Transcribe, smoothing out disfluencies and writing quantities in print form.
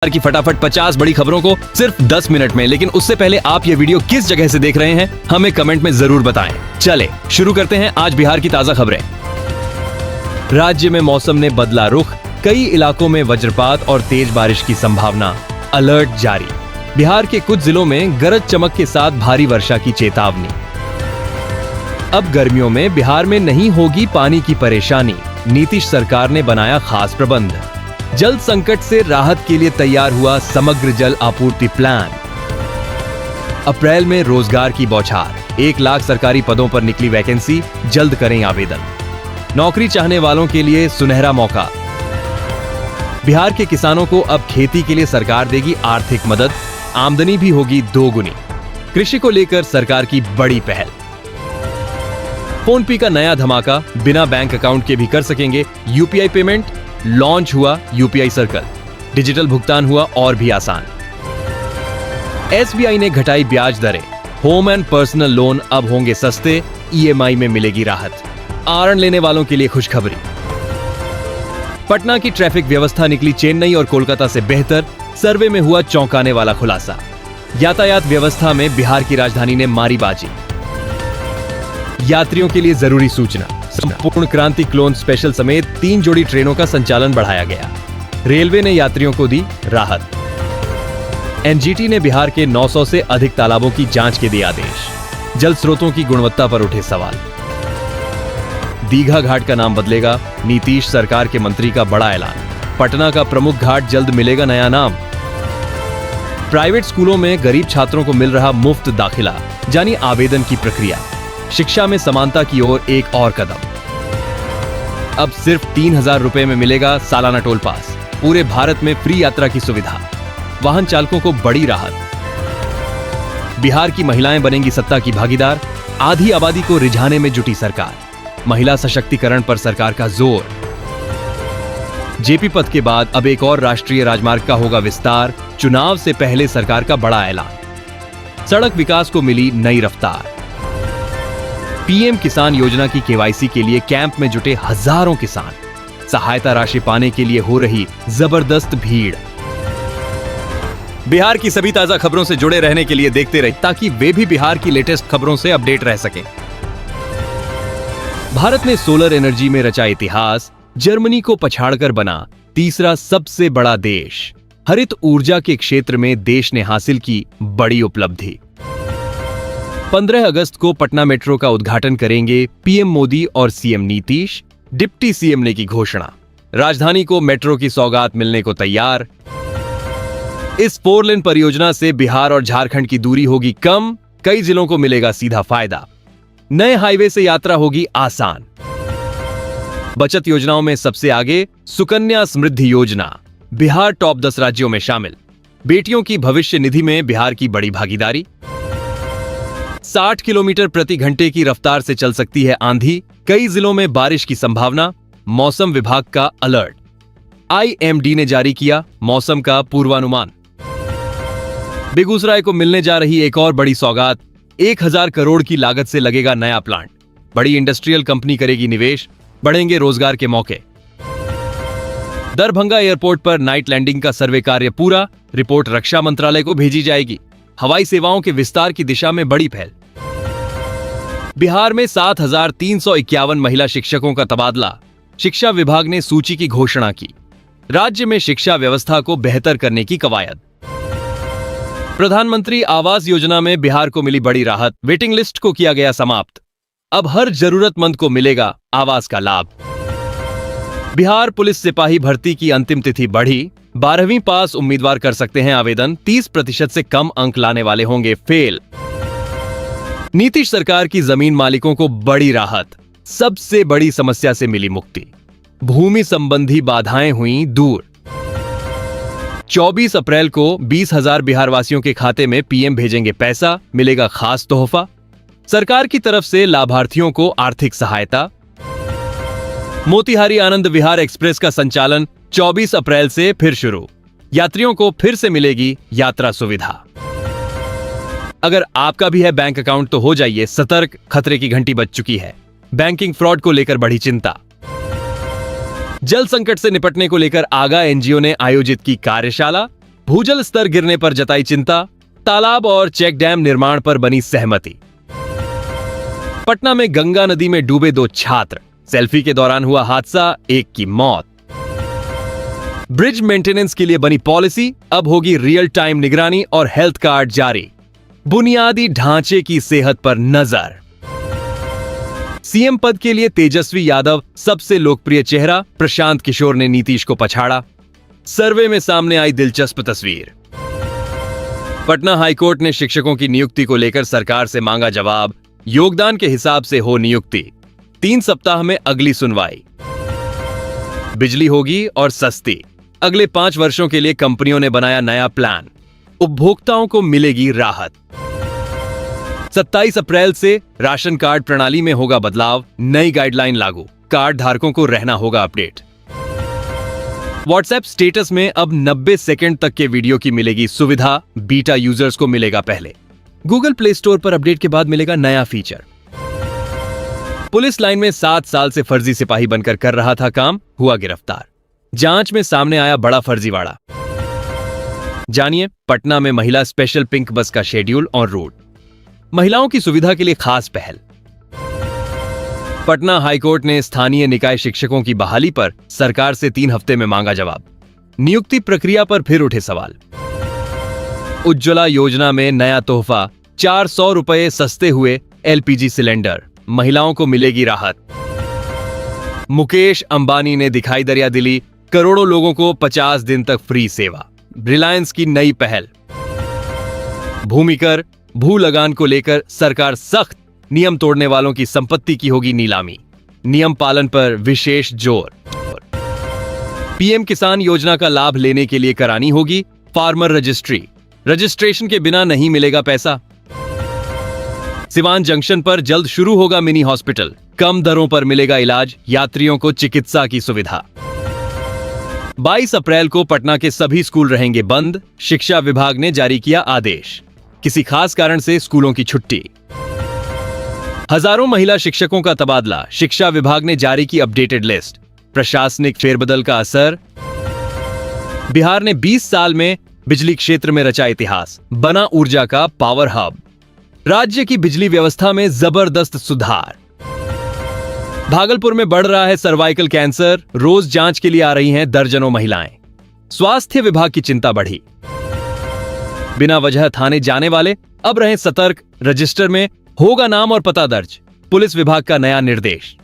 की फटाफट 50 बड़ी खबरों को सिर्फ 10 मिनट में। लेकिन उससे पहले आप ये वीडियो किस जगह से देख रहे हैं हमें कमेंट में जरूर बताएं। चले शुरू करते हैं आज बिहार की ताजा खबरें। राज्य में मौसम ने बदला रुख, कई इलाकों में वज्रपात और तेज बारिश की संभावना, अलर्ट जारी। बिहार के कुछ जिलों में गरज चमक के साथ भारी वर्षा की चेतावनी। अब गर्मियों में बिहार में नहीं होगी पानी की परेशानी, नीतीश सरकार ने बनाया खास प्रबंध। जल संकट से राहत के लिए तैयार हुआ समग्र जल आपूर्ति प्लान। अप्रैल में रोजगार की बौछार, 1 लाख सरकारी पदों पर निकली वैकेंसी, जल्द करें आवेदन। नौकरी चाहने वालों के लिए सुनहरा मौका। बिहार के किसानों को अब खेती के लिए सरकार देगी आर्थिक मदद, आमदनी भी होगी 2 गुनी। कृषि को लेकर सरकार की बड़ी पहल। फोनपे का नया धमाका, बिना बैंक अकाउंट के भी कर सकेंगे यूपीआई पेमेंट। लॉन्च हुआ यूपीआई सर्कल, डिजिटल भुगतान हुआ और भी आसान। एसबीआई ने घटाई ब्याज दरें, होम एंड पर्सनल लोन अब होंगे सस्ते, ईएमआई में मिलेगी राहत। आरण लेने वालों के लिए खुशखबरी। पटना की ट्रैफिक व्यवस्था निकली चेन्नई और कोलकाता से बेहतर, सर्वे में हुआ चौंकाने वाला खुलासा। यातायात व्यवस्था में बिहार की राजधानी ने मारी बाजी। यात्रियों के लिए जरूरी सूचना, संपूर्ण क्रांति क्लोन स्पेशल समेत 3 जोड़ी ट्रेनों का संचालन बढ़ाया गया। रेलवे ने यात्रियों को दी राहत। एनजीटी ने बिहार के 900 से अधिक तालाबों की जांच के दिए आदेश। जल स्रोतों की गुणवत्ता पर उठे सवाल। दीघा घाट का नाम बदलेगा, नीतीश सरकार के मंत्री का बड़ा ऐलान। पटना का प्रमुख घाट जल्द मिलेगा नया नाम। प्राइवेट स्कूलों में गरीब छात्रों को मिल रहा मुफ्त दाखिला, जानी आवेदन की प्रक्रिया। शिक्षा में समानता की ओर एक और कदम। अब सिर्फ 3000 रुपए में मिलेगा सालाना टोल पास, पूरे भारत में फ्री यात्रा की सुविधा। वाहन चालकों को बड़ी राहत। बिहार की महिलाएं बनेंगी सत्ता की भागीदार, आधी आबादी को रिझाने में जुटी सरकार। महिला सशक्तिकरण पर सरकार का जोर। जेपी पथ के बाद अब एक और राष्ट्रीय राजमार्ग का होगा विस्तार, चुनाव से पहले सरकार का बड़ा ऐलान। सड़क विकास को मिली नई रफ्तार। पीएम किसान योजना की केवाईसी के लिए कैंप में जुटे हजारों किसान। सहायता राशि पाने के लिए हो रही जबरदस्त भीड़। बिहार की सभी ताजा खबरों से जुड़े रहने के लिए देखते रहिए, ताकि वे भी बिहार की लेटेस्ट खबरों से अपडेट रह सकें। भारत ने सोलर एनर्जी में रचा इतिहास, जर्मनी को पछाड़कर बना तीसरा सबसे बड़ा देश। हरित ऊर्जा के क्षेत्र में देश ने हासिल की बड़ी उपलब्धि। 15 अगस्त को पटना मेट्रो का उद्घाटन करेंगे पीएम मोदी और सीएम नीतीश। डिप्टी सीएम ने की घोषणा। राजधानी को मेट्रो की सौगात मिलने को तैयार। इस 4 लेन परियोजना से बिहार और झारखंड की दूरी होगी कम, कई जिलों को मिलेगा सीधा फायदा। नए हाईवे से यात्रा होगी आसान। बचत योजनाओं में सबसे आगे सुकन्या समृद्धि योजना, बिहार टॉप 10 राज्यों में शामिल। बेटियों की भविष्य निधि में बिहार की बड़ी भागीदारी। 60 किलोमीटर प्रति घंटे की रफ्तार से चल सकती है आंधी, कई जिलों में बारिश की संभावना। मौसम विभाग का अलर्ट, आईएमडी ने जारी किया मौसम का पूर्वानुमान। बेगूसराय को मिलने जा रही एक और बड़ी सौगात, 1000 करोड़ की लागत से लगेगा नया प्लांट। बड़ी इंडस्ट्रियल कंपनी करेगी निवेश, बढ़ेंगे रोजगार के मौके। दरभंगा एयरपोर्ट पर नाइट लैंडिंग का सर्वे कार्य पूरा, रिपोर्ट रक्षा मंत्रालय को भेजी जाएगी। हवाई सेवाओं के विस्तार की दिशा में बड़ी पहल। बिहार में 7351 महिला शिक्षकों का तबादला, शिक्षा विभाग ने सूची की घोषणा की। राज्य में शिक्षा व्यवस्था को बेहतर करने की कवायद। प्रधानमंत्री आवास योजना में बिहार को मिली बड़ी राहत, वेटिंग लिस्ट को किया गया समाप्त। अब हर जरूरतमंद को मिलेगा आवास का लाभ। बिहार पुलिस सिपाही भर्ती की अंतिम तिथि बढ़ी, 12वीं पास उम्मीदवार कर सकते हैं आवेदन, 30% से कम अंक लाने वाले होंगे फेल। नीतीश सरकार की जमीन मालिकों को बड़ी राहत, सबसे बड़ी समस्या से मिली मुक्ति। भूमि संबंधी बाधाएं हुई दूर। 24 अप्रैल को 20,000 बिहारवासियों के खाते में पीएम भेजेंगे पैसा, मिलेगा खास तोहफा। सरकार की तरफ से लाभार्थियों को आर्थिक सहायता। मोतिहारी आनंद विहार एक्सप्रेस का संचालन 24 अप्रैल से फिर शुरू, यात्रियों को फिर से मिलेगी यात्रा सुविधा। अगर आपका भी है बैंक अकाउंट तो हो जाइए सतर्क, खतरे की घंटी बज चुकी है। बैंकिंग फ्रॉड को लेकर बढ़ी चिंता। जल संकट से निपटने को लेकर आगा एनजीओ ने आयोजित की कार्यशाला, भूजल स्तर गिरने पर जताई चिंता, तालाब और चेक डैम निर्माण पर बनी सहमति। पटना में गंगा नदी में डूबे 2 छात्र, सेल्फी के दौरान हुआ हादसा, एक की मौत। ब्रिज मेंटेनेंस के लिए बनी पॉलिसी, अब होगी रियल टाइम निगरानी और हेल्थ कार्ड जारी। बुनियादी ढांचे की सेहत पर नजर। सीएम पद के लिए तेजस्वी यादव सबसे लोकप्रिय चेहरा, प्रशांत किशोर ने नीतीश को पछाड़ा। सर्वे में सामने आई दिलचस्प तस्वीर। पटना हाईकोर्ट ने शिक्षकों की नियुक्ति को लेकर सरकार से मांगा जवाब, योगदान के हिसाब से हो नियुक्ति। 3 सप्ताह में अगली सुनवाई। बिजली होगी और सस्ती, अगले 5 वर्षों के लिए कंपनियों ने बनाया नया प्लान, उपभोक्ताओं को मिलेगी राहत। 27 अप्रैल से राशन कार्ड प्रणाली में होगा बदलाव, नई गाइडलाइन लागू, कार्ड धारकों को रहना होगा अपडेट। व्हाट्सएप स्टेटस में अब 90 सेकंड तक के वीडियो की मिलेगी सुविधा, बीटा यूजर्स को मिलेगा पहले। गूगल प्ले स्टोर पर अपडेट के बाद मिलेगा नया फीचर। पुलिस लाइन में 7 साल से फर्जी सिपाही बनकर कर रहा था काम, हुआ गिरफ्तार। जांच में सामने आया बड़ा फर्जीवाड़ा। जानिए पटना में महिला स्पेशल पिंक बस का शेड्यूल और रूट। महिलाओं की सुविधा के लिए खास पहल। पटना हाईकोर्ट ने स्थानीय निकाय शिक्षकों की बहाली पर सरकार से 3 हफ्ते में मांगा जवाब। नियुक्ति प्रक्रिया पर फिर उठे सवाल। उज्ज्वला योजना में नया तोहफा, 400 रुपए सस्ते हुए एलपीजी सिलेंडर, महिलाओं को मिलेगी राहत। मुकेश अंबानी ने दिखाई दरिया दिली, करोड़ों लोगों को 50 दिन तक फ्री सेवा। रिलायंस की नई पहल। भूमिकर, भू लगान को लेकर सरकार सख्त, नियम तोड़ने वालों की संपत्ति की होगी नीलामी। नियम पालन पर विशेष जोर। पीएम किसान योजना का लाभ लेने के लिए करानी होगी फार्मर रजिस्ट्री, रजिस्ट्रेशन के बिना नहीं मिलेगा पैसा। सिवान जंक्शन पर जल्द शुरू होगा मिनी हॉस्पिटल, कम दरों पर मिलेगा इलाज, यात्रियों को चिकित्सा की सुविधा। 22 अप्रैल को पटना के सभी स्कूल रहेंगे बंद, शिक्षा विभाग ने जारी किया आदेश। किसी खास कारण से स्कूलों की छुट्टी। हजारों महिला शिक्षकों का तबादला, शिक्षा विभाग ने जारी की अपडेटेड लिस्ट। प्रशासनिक फेरबदल का असर। बिहार ने 20 साल में बिजली क्षेत्र में रचा इतिहास, बना ऊर्जा का पावर हब। राज्य की बिजली व्यवस्था में जबरदस्त सुधार। भागलपुर में बढ़ रहा है सर्वाइकल कैंसर, रोज जांच के लिए आ रही हैं दर्जनों महिलाएं। स्वास्थ्य विभाग की चिंता बढ़ी। बिना वजह थाने जाने वाले अब रहे सतर्क, रजिस्टर में होगा नाम और पता दर्ज। पुलिस विभाग का नया निर्देश।